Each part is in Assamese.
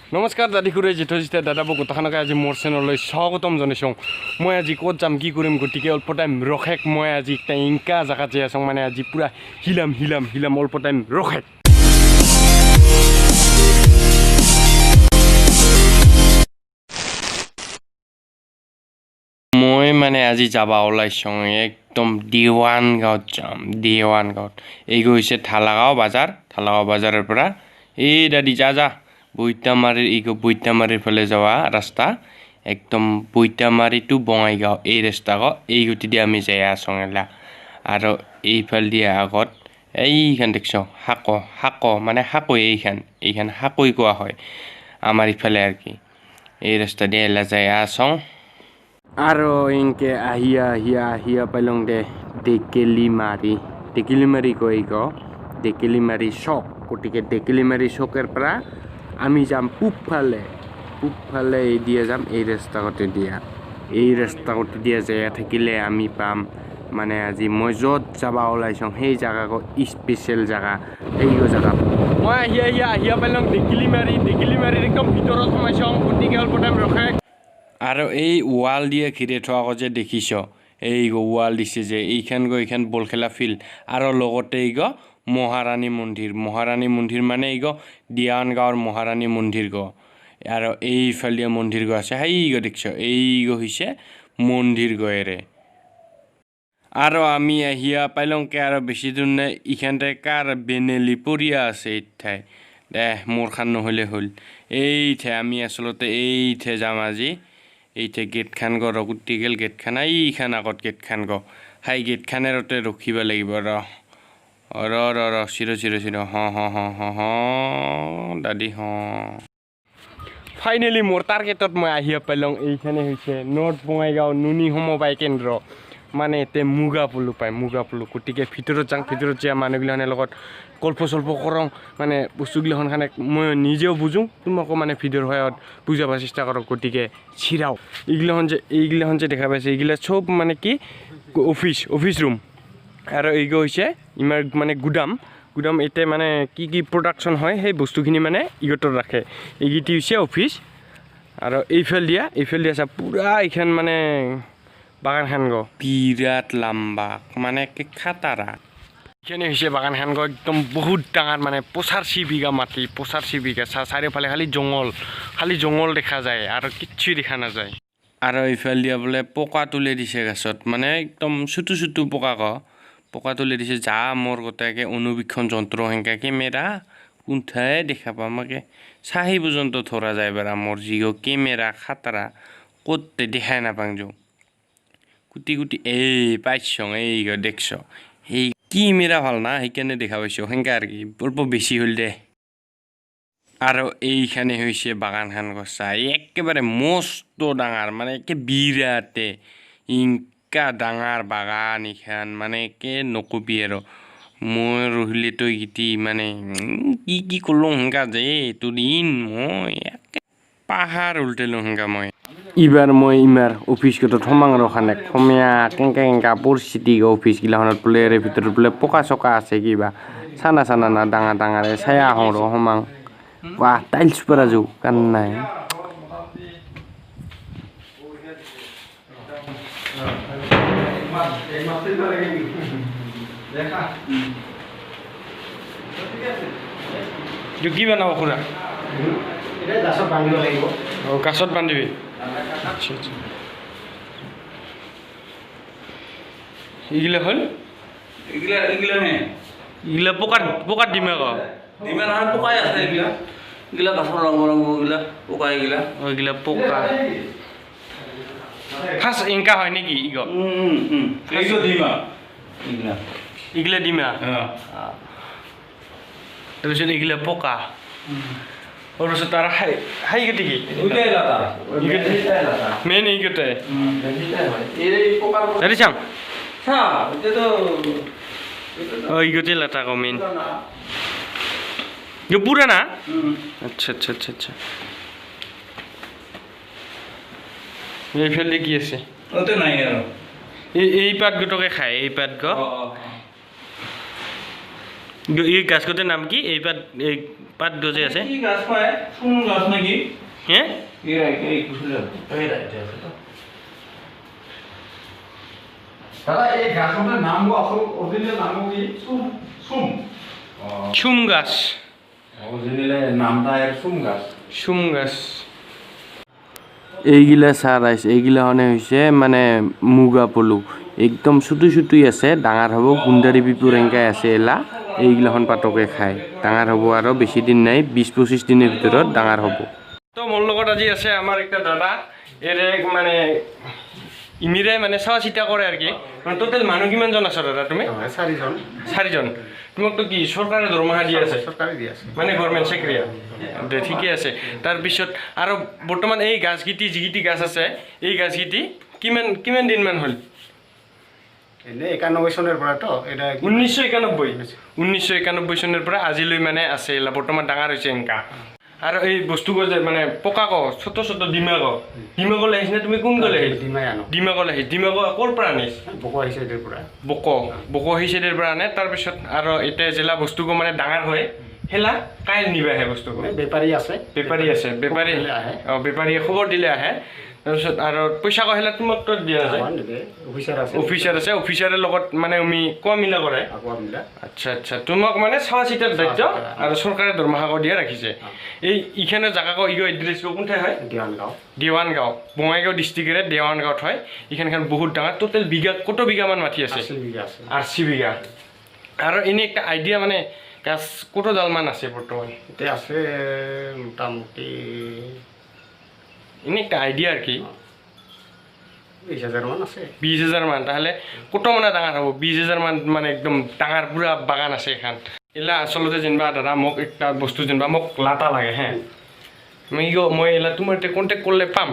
নমস্কাৰ দাদী খুৰী জেঠজিতে দাদাবো গোটাখানকে আজি মোৰ চেনেললৈ স্বাগতম জনাইছোঁ মই আজি ক'ত যাম কি কৰিম গতিকে অল্প টাইম ৰখেক মই আজি একটা ইনকা জাগাত যাই আছোঁ মানে আজি পুৰা হিলাম অল্প টাইম ৰখেক মই মানে আজি যাবা ওলাইছোঁ একদম দিৱান গাঁৱত যাম দিৱান গাঁৱত এই গৈছে ঠালাগাঁও বাজাৰৰ পৰা এই দাদি যা বৈতামাৰীৰ ফালে যাওয়া ৰাস্তা একদম বৈতামাৰী টু বঙাইগাঁও এই ৰাস্তা এই গতি দিয়ে আমি যাই আছোঁ আৰু এইফাল দিয়ে আগত এইখান দেখছো হাকো মানে হাকৈ এইখান হাকৈ কোৱা হয় আমাৰ ইফালে আৰ কি এই ৰাস্তা দিয়ে এলা যাই আছোঁ আৰু ইনকে আহিয়া পাইলং দে টেকেলিমাৰি কয় টেকেলিমাৰি চক গতিকে টেকেলিমাৰি চকেৰ পৰা আমি যাম পূবফালে এই দিয়ে যাম এই ৰাস্তাতে দিয়া যায় থাকিলে আমি পাম মানে আজি মই য'ত যাবা ওলাইছোঁ সেই জাগাকো স্পেচিয়েল জাগা এইগো জাগা মই আহিয়া পাইলং টেকেলিমাৰিৰ একদম ভিতৰত সোমাইছোঁ গতিকে অল্প টাইম ৰখে আৰু এই ৱাল দিয়ে ঘিৰে থোৱা যে দেখিছ এই ৱাল দিছে যে এইখান বল খেলা ফিল্ড আৰু লগতে মহাৰাণী মন্দিৰ মানে দিয়ান গাঁৱৰ মহাৰাণী মন্দিৰ আৰু এইফালে মন্দিৰ আছে সেই দেখছ এই হৈছে মন্দিৰ গয়েৰে আৰু আমি আহিয়া পাইলংকে আৰু বেছি দূৰ নাই ইখানতে কাৰ বেনেলি পৰিয়া আছে এইঠাই দে মোৰ খান নহ'লে হ'ল এইঠাই আমি আচলতে এইঠাই যাম আজি এইঠাই গেট খান ৰগুটিগেল গেট খান এইখান আগত গেট খান হাই গেট খানেৰতে ৰখিব লাগিব ৰ চিৰ হ দাদি হ ফাইনেলি মোৰ টাৰ্গেটত মই আহিয়া পাইলং এইখানে হৈছে নৰ্থ বঙাইগাঁও নুনি সমবায় কেন্দ্ৰ মানে এতে মুগা পলু গতিকে ভিতৰত যাই মানুহগিলাখনৰ লগত গল্প সল্প কৰোঁ মানে বস্তুগিলাখন খানে মই নিজেও বুজোঁ তোমাকো মানে ভিডিঅ'ৰ সহায়ত বুজাব চেষ্টা কৰোঁ গতিকে চিৰাও এইগিলাখন যে দেখা পাইছে এইগিলা চব মানে কি অফিচ ৰুম আৰু এইগো হৈছে ইমাৰ মানে গুদাম এতে মানে কি প্ৰডাকশ্যন হয় সেই বস্তুখিনি মানে ইগতত ৰাখে এইগিটি হৈছে অফিচ আৰু এইফাল দিয়া আছে পুৰা এইখান মানে বাগানখান বিৰাট লাম্বা মানে খাটাৰা এইখানে হৈছে বাগানখান একদম বহুত ডাঙৰ মানে 85 বিঘা মাটি 85 বিঘা চাৰিওফালে খালি জংঘল দেখা যায় আৰু কিচ্ছু দেখা নাযায় আৰু এইফাল দিয়া বোলে পকা তুলি দিছে গাছত মানে একদম চুটু পকা তুলি দিছে যা মোৰ গোটাকে অনুবীক্ষণ যন্ত্ৰ সেনেকা কেমেৰা কোনঠাই দেখা পাম আমাকে চাহি পৰ্যন্ত ধৰা যায় বাৰা মোৰ যি কেমেৰা খাটাৰা ক'তে দেখাই নাপাং যো গুটি এই পাইছোঁ এই দেখছ এই কেমেৰা ভাল না সেইকাৰণে দেখা পাইছোঁ সেনেকা আৰু কি অল্প বেছি হ'ল দে আৰু এইখানে হৈছে বাগানখান গছা একেবাৰে মস্ত ডাঙৰ মানে একে বিৰাটে ইনকা ডাঙৰ বাগান এইখান মানে একে নকবি আৰু মই ৰহিলেতো ইটি মানে কি কৰলোঁ সেনেকা যে তোৰ দিন মই একে পাহাৰ উল্টালোঁ সেনেকা মই ইবাৰ মই অফিচগত সোমাং ৰখানে সমীয়া কেংকা পৰিস্থিতি অফিচগিলাখনত বোলে ভিতৰত বোলে পকা চকা আছে কিবা চানা না ডাঙৰ চায়া আহোঁ সোমাং বাহ টাইলছ পৰা যাওঁ কান নাই কি বনাব খুৰা গাছত বান্ধিবি আচ্ছা এইগিলা হ'ল এইগিলা পকাত দিমে নহয় পকাই আছে এইগিলা গাছৰ ৰং পকা এইগিলা পকা ফাৰ্ষ্ট ইনকা হয় নেকি এইগিলা দিমা তাৰপিছত এইগিলা পকা তাৰপিছত তাৰ হাই গতি কি মেইন এইগোটাই দাদি চাম এইগোটে লেটা আকৌ মেইন পুৰানা আচ্ছা এইফালে কি আছে এই পাত গোটকে খায় এই পাত এই গাছগছৰ নাম কি এই পাত গজে আছে কি গাছ কয় কোন গাছ নাকি হে এই কুছলে দাদা এই গাছটার নাম আসল অরিজিনাল নাম কি সুম সুম চুম গাছ অরিজিনাল নামটা এর সুম গাছ চুম গাছ এইগিলা চাহ ৰাইজ এইগিলা হৈছে মানে মুগা পলু একদম চুটু চুটুই আছে ডাঙৰ হ'ব গুণ্ডাৰী পিপুৰ এনেকৈ আছে এলা এইগিলাখন পাতকে খায় ডাঙৰ হ'ব আৰু বেছি দিন নাই 20-25 দিনৰ ভিতৰত ডাঙৰ হ'ব তো মোৰ লগত আজি আছে আমাৰ একটা দাদা এৰে মানে ইমিৰে মানে চাৱা চিতা কৰে আৰু কি মানে টোটেল মানুহ কিমানজন আছে দাদা তুমি চাৰিজন তোমাক তো কি চৰকাৰে দৰমহা দি আছে সৰকাৰি দিয়ে আছে মানে গভৰ্নমেন্ট চাকৰিয়া ঠিকই আছে তাৰপিছত আৰু বৰ্তমান এই গাছগিটি যিগিটি গাছ আছে এই গাছগিটি কিমান দিনমান হ'ল এনে 91 সনের পর তো এটা 1991 চনৰ পৰা আজিলৈ মানে আছে এলা বৰ্তমান ডাঙৰ হৈছে এনেকা আৰু এই বস্তুবোৰ যে মানে পকা ক ছোট ছোট ডিমাগল আহিছে তুমি কোন গলে ডিমাই আনো ডিমাগল আহিছে ডিমাগ ক'ৰ পৰা আনিছ বকো আহিছে এটাৰ পৰ বকো আহিছে der পৰা আনে তাৰপিছত আৰু এটা জিলা বস্তুকো মানে ডাঙৰ হয় হেলা কাই নিবা আহে বস্তুকো বেপাৰী আছে বেপাৰী বেপাৰীয়ে খবৰ দিলে আহে তাৰপিছত আৰু পইচা কহিলা তোমাক তো দিয়া যায় অফিচাৰ আছে অফিচাৰৰ লগত মানে আমি কোৱা মিলা কৰে আচ্ছা তোমাক মানে চাৱা চিতাৰ দায়িত্ব আৰু চৰকাৰে দৰমহা দিয়া ৰাখিছে এই ইখানে জাগাকো ইগো এড্ৰেছ কোনঠাই হয় দেৱানগাঁও বঙাইগাঁও ডিষ্ট্ৰিক্টৰে দেৱানগাঁৱত হয় ইখানখন বহুত ডাঙৰ টোটেল বিঘা কত বিঘামান মাটি আছে 80 বিঘা আৰু এনে একটা আইডিয়া মানে গাছ কত ডালমান আছে বৰ্তমান এতে আছে মোটামুটি এনে একটা আইডিয়া আর কি 20,000 মান আছে 20,000 মান তাহলে কত মানে ডাঙৰ হ'ব 20,000 মান মানে একদম ডাঙৰ পুৰা বাগান আছে এখান এলা আসলতে যেনবা দাদা মোক একটা বস্তু যেনবা মোক লাটা লাগে হ্যাঁ মই এলা তোমাৰ কন্টেক্ট কৰলে পাম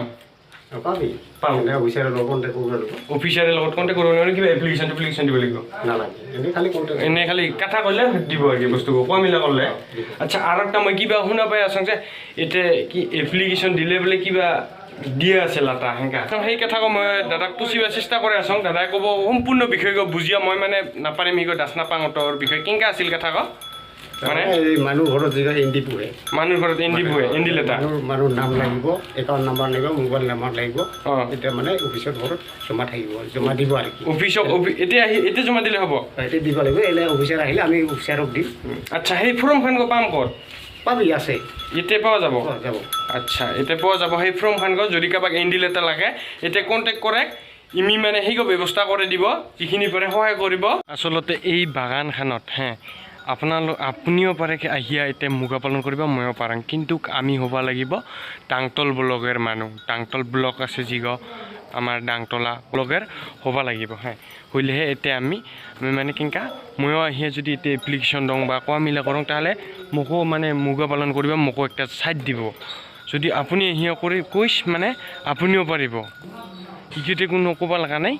পাম অফিচাৰৰ লগত কন্টেক্ট কৰিব লাগিব অফিচাৰৰ লগত কন্টেক্ট কৰিব লাগিব কিবা এপ্লিকেশন দিব লাগিব নালাগে এনে খালি কথা কলে দিব আর কি বস্তু কোৱা মিলা করলে আচ্ছা আর একটা মই কিবা শুনা পাই আছো যে এতে কি এপ্লিকেশন দিলে বলে কিবা দিয়ে আছে লাটা হেঙ্কা সেই কথাকো মই দাদাক পুছিবা চেষ্টা কৰি আছো দাদাই ক'ব সম্পূৰ্ণ বিষয়ক বুজিয়া মই মানে নাপাৰিম হিগো দাস নাপাঙতৰ বিষয় কেনেকা আছিল কথাক মানে মানুহ ঘৰত যেটা এনডি পুহে মানুহ ঘৰত এনডি লেটা মানুহ নাম লাগিব একাউণ্ট নাম্বাৰ লাগিব মোবাইল নাম্বাৰ লাগিব এটা মানে অফিচত ঘৰত জমা থাকিব জমা দিব আৰু কি অফিচক এতিয়া জমা দিলে হ'ব এটা দিব লাগিব এলে অফিচাৰ আহিলে আমি অফিচাৰক দিম আচ্ছা সেই ফৰ্মখন পাম ক'ত পাবি আছে এতে পাওয়া যাব আচ্ছা এতে পাওয়া যাব সেই ফর্মখান যদি কাবাক এনডি লেটার লাগে এতে কন্টেক্ট করে ইমি মানে সেই ব্যবস্থা করে দিব যিখিনি পরে সহায় করব আসলতে এই বাগানখানত হ্যাঁ আপুনিও পাৰে আহিয়া এতিয়া মুগা পালন কৰিব ময়ো পাৰাং কিন্তু আমি হ'ব লাগিব টাংতল ব্লগেৰ মানুহ টাংতল ব্লগ আছে যিগ আমাৰ ডাংতলা ব্লগের হ'ব লাগিব হ্যাঁ হইলেহে এতিয়া আমি মানে কেনেকা ময়ো আহিয়া যদি এতিয়া এপ্লিকেশন দওঁ বা কোৱা মিলা কৰোঁ তাহলে মোকো মানে মুগা পালন কৰিব মোকো একটা সাইড দিব যদি আপুনি আহিয়া কৰি কৈছ মানে আপুনিও পাৰিব ইকিতে কোনো ক'ব লগা নাই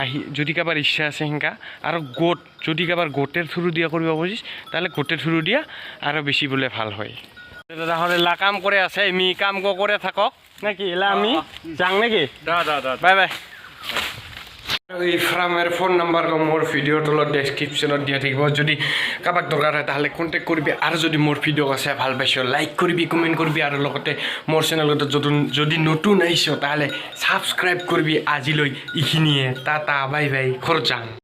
আহি যদি কাৰোবাৰ ইচ্ছা আছে সেনেকা আৰু গোট যদি কাৰোবাৰ গোটেৰ থ্ৰু দিয়া কৰিব খুজিছ তাহলে গোটেৰ থ্ৰু দিয়া আৰু বেছি বোলে ভাল হয় দাদাহঁতে এলা কাম কৰে আছে আমি কাম কৰে থাকক নাকি এলা আমি যাং নাকি বাই বাই এই ফাৰ্মৰ ফোন নাম্বাৰ মোৰ ভিডিঅ'ৰ তলত ডেছক্ৰিপশ্যনত দিয়া থাকিব যদি কাৰোবাক দৰকাৰ হয় তাহলে কণ্টেক্ট কৰিবি আৰু যদি মোৰ ভিডিঅ' আছে ভাল পাইছ লাইক কৰিবি কমেণ্ট কৰিবি আৰু লগতে মোৰ চেনেলত যদি নতুন আহিছ তাহলে ছাবস্ক্ৰাইব কৰিবি আজিলৈ এইখিনিয়ে টাটা বাই বাই ঘৰত যাম